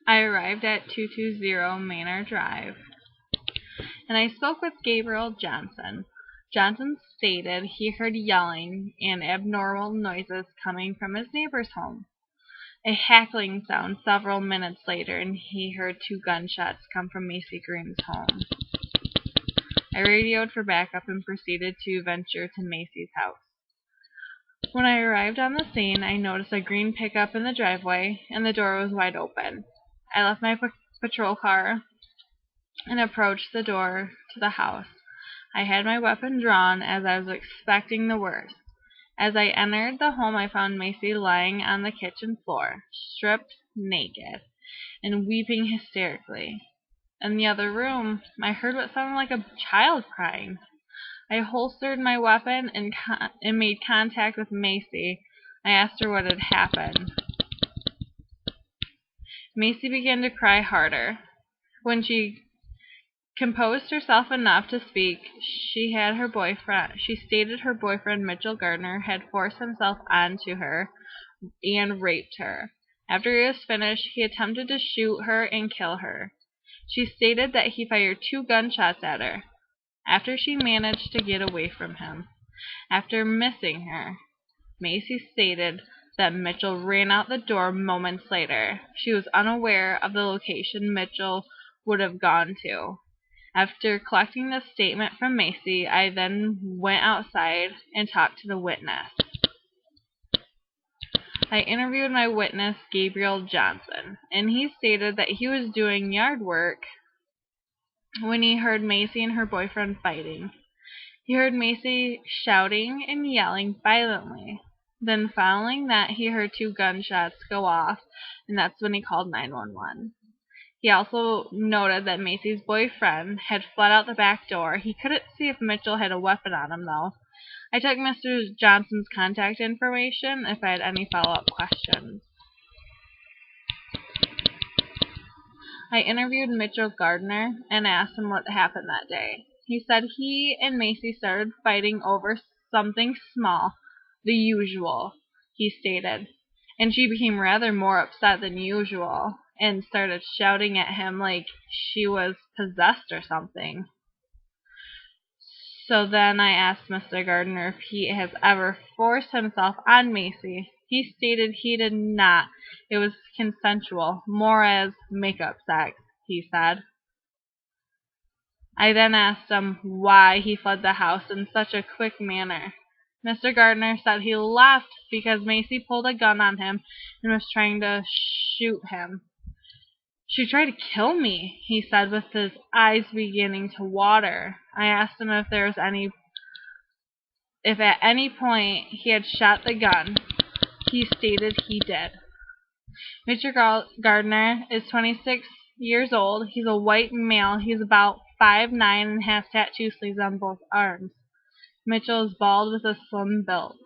I arrived at 220 Manor Drive, and I spoke with Gabriel Johnson. Johnson stated he heard yelling and abnormal noises coming from his neighbor's home. A hackling sound several minutes later, and he heard 2 gunshots come from Macy Green's home. I radioed for backup and proceeded to venture to Macy's house. When I arrived on the scene, I noticed a green pickup in the driveway, and the door was wide open. I left my patrol car and approached the door to the house. I had my weapon drawn as I was expecting the worst. As I entered the home, I found Macy lying on the kitchen floor, stripped naked, and weeping hysterically. In the other room, I heard what sounded like a child crying. I holstered my weapon and made contact with Macy. I asked her what had happened. Macy began to cry harder. When she composed herself enough to speak, she stated her boyfriend Mitchell Gardner had forced himself onto her and raped her. After he was finished, he attempted to shoot her and kill her. She stated that he fired 2 gunshots at her. After she managed to get away from him, after missing her, Macy stated that Mitchell ran out the door moments later. She was unaware of the location Mitchell would have gone to. After collecting the statement from Macy, I then went outside and talked to the witness. I interviewed my witness, Gabriel Johnson, and he stated that he was doing yard work when he heard Macy and her boyfriend fighting. He heard Macy shouting and yelling violently. Then following that, he heard 2 gunshots go off, and that's when he called 911. He also noted that Macy's boyfriend had fled out the back door. He couldn't see if Mitchell had a weapon on him, though. I took Mr. Johnson's contact information if I had any follow-up questions. I interviewed Mitchell Gardner and asked him what happened that day. He said he and Macy started fighting over something small, the usual, he stated, and she became rather more upset than usual and started shouting at him like she was possessed or something. So then I asked Mr. Gardner if he has ever forced himself on Macy. He stated he did not. It was consensual, more as make-up sex, he said. I then asked him why he fled the house in such a quick manner. Mr. Gardner said he left because Macy pulled a gun on him and was trying to shoot him. She tried to kill me, he said with his eyes beginning to water. I asked him if at any point he had shot the gun. He stated he did. Mr. Gardner is 26 years old. He's a white male. He's about 5'9" and has tattoo sleeves on both arms. Mitchell is bald with a slim build.